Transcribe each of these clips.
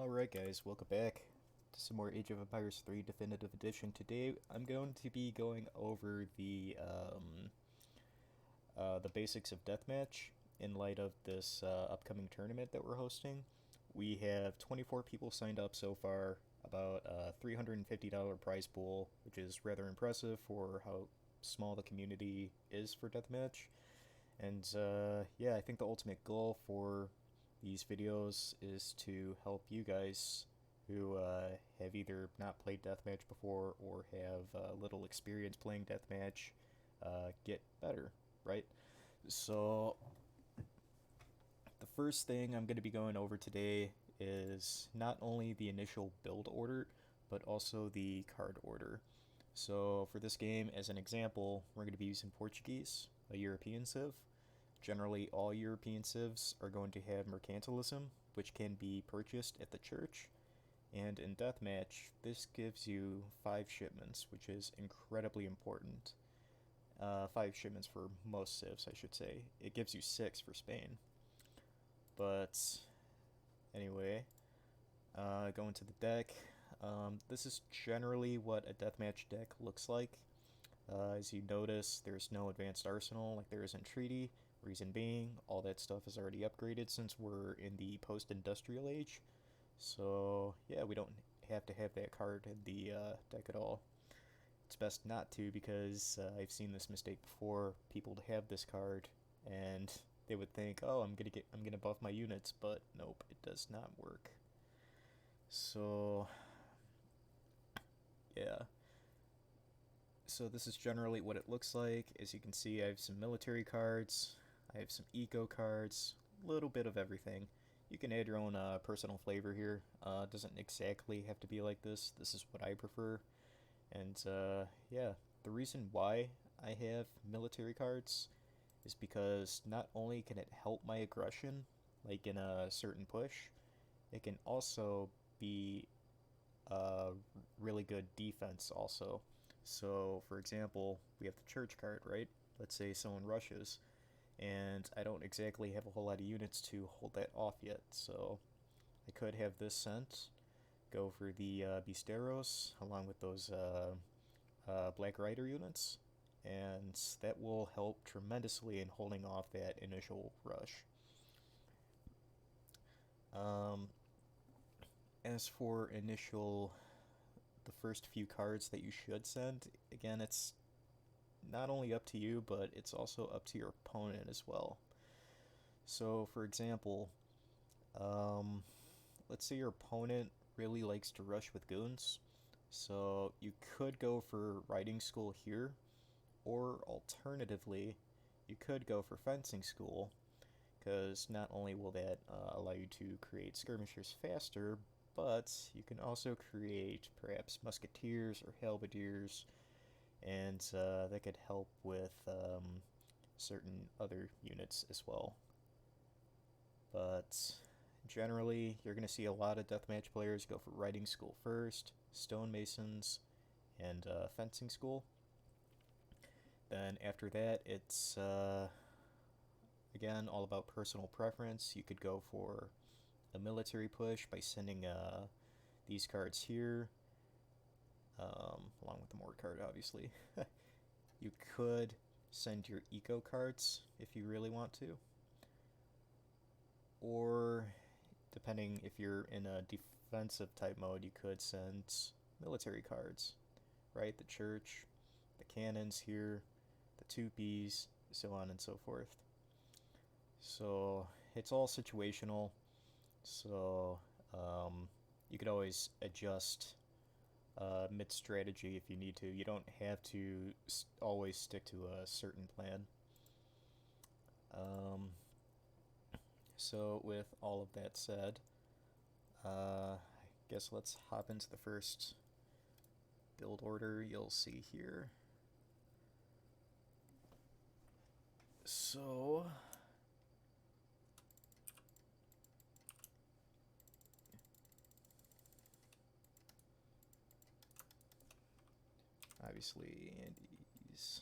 Alright guys, welcome back to some more Age of Empires 3 Definitive Edition. Today I'm going to be going over the basics of Deathmatch in light of this upcoming tournament that we're hosting. We have 24 people signed up so far, about a $350 prize pool, which is rather impressive for how small the community is for Deathmatch. And yeah, I think the ultimate goal for these videos is to help you guys who have either not played Deathmatch before or have little experience playing Deathmatch get better, right? So, the first thing I'm going to be going over today is not only the initial build order, but also the card order. So, for this game, as an example, we're going to be using Portuguese, a European civ. Generally, all European civs are going to have mercantilism, which can be purchased at the church. And in Deathmatch, this gives you 5 shipments, which is incredibly important. 5 shipments for most civs, I should say. It gives you 6 for Spain. But anyway, going to the deck. This is generally what a Deathmatch deck looks like. As you notice, there's no advanced arsenal like there is in Treaty. Reason being, all that stuff is already upgraded since we're in the post-industrial age. So yeah, we don't have to have that card in the deck at all. It's best not to, because I've seen this mistake before. People have this card and they would think, oh, I'm gonna buff my units, but nope, it does not work. So yeah. So this is generally what it looks like. As you can see, I have some military cards, I have some eco cards, a little bit of everything. You can add your own personal flavor here. It doesn't exactly have to be like this. This is what I prefer. And yeah, the reason why I have military cards is because not only can it help my aggression, like in a certain push, it can also be a really good defense also. So, for example, we have the church card, right? Let's say someone rushes, and I don't exactly have a whole lot of units to hold that off yet, so I could have this sent, go for the Bisteros, along with those Black Rider units, and that will help tremendously in holding off that initial rush. Um, as for the first few cards that you should send, again, it's not only up to you, but it's also up to your opponent as well. So, for example, let's say your opponent really likes to rush with goons, so you could go for riding school here, or alternatively, you could go for fencing school, because not only will that allow you to create skirmishers faster, but you can also create perhaps musketeers or halberdiers, and that could help with certain other units as well. But generally, you're going to see a lot of deathmatch players go for riding school first, stonemasons, and fencing school. Then after that, it's again all about personal preference. You could go for a military push by sending these cards here, along with the Mord card, obviously. You could send your eco cards if you really want to, or depending if you're in a defensive type mode, you could send military cards, right? The church, the cannons here, the 2Ps, so on and so forth. So it's all situational, so you could always adjust mid-strategy if you need to. You don't have to always stick to a certain plan. So with all of that said, I guess let's hop into the first build order you'll see here. So obviously Andy's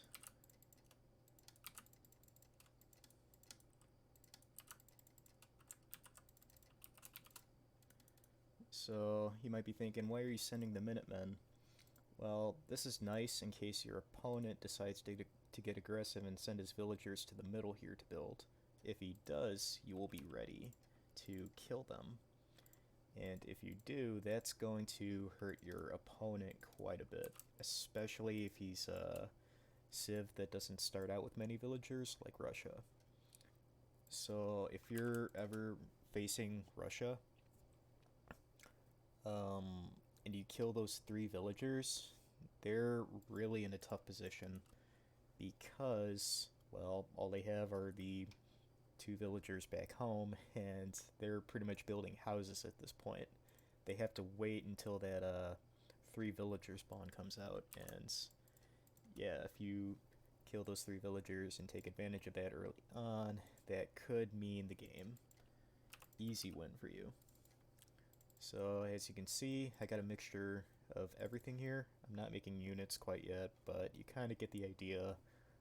So you might be thinking, why are you sending the Minutemen? Well, this is nice in case your opponent decides to get aggressive and send his villagers to the middle here to build. If he does, you will be ready to kill them. And if you do, that's going to hurt your opponent quite a bit, especially if he's a civ that doesn't start out with many villagers like Russia. So if you're ever facing Russia, and you kill those 3 villagers, they're really in a tough position because, well, all they have are the 2 villagers back home, and they're pretty much building houses at this point. They have to wait until that 3 villager spawn comes out, and yeah, if you kill those 3 villagers and take advantage of that early on, that could mean the game. Easy win for you. So as you can see, I got a mixture of everything here. I'm not making units quite yet, but you kind of get the idea.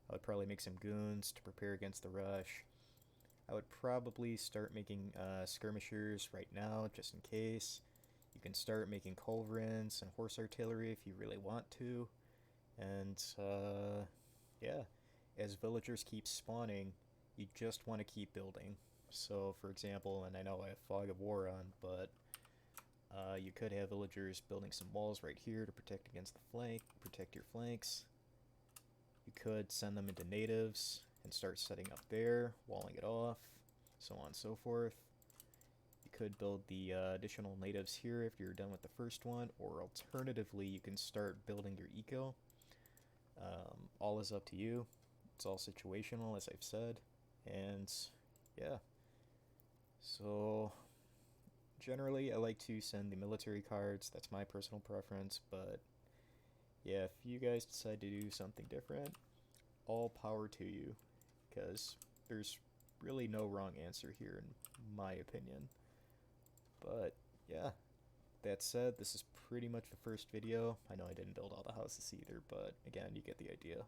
I would probably make some goons to prepare against the rush. I would probably start making skirmishers right now, just in case. You can start making culverins and horse artillery if you really want to. And yeah, as villagers keep spawning, you just want to keep building. So for example, and I know I have Fog of War on, but you could have villagers building some walls right here to protect against the flank, protect your flanks. You could send them into natives and start setting up there, walling it off, so on and so forth. You could build the additional natives here if you're done with the first one, or alternatively, you can start building your eco. All is up to you. It's all situational, as I've said, and yeah. So generally, I like to send the military cards. That's my personal preference, but yeah, if you guys decide to do something different, all power to you, because there's really no wrong answer here in my opinion. But yeah, that said, this is pretty much the first video. I know I didn't build all the houses either, but again, you get the idea.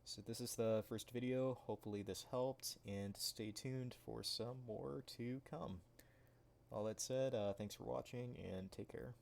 So this is the first video. Hopefully this helped, and stay tuned for some more to come. All that said, thanks for watching, and take care.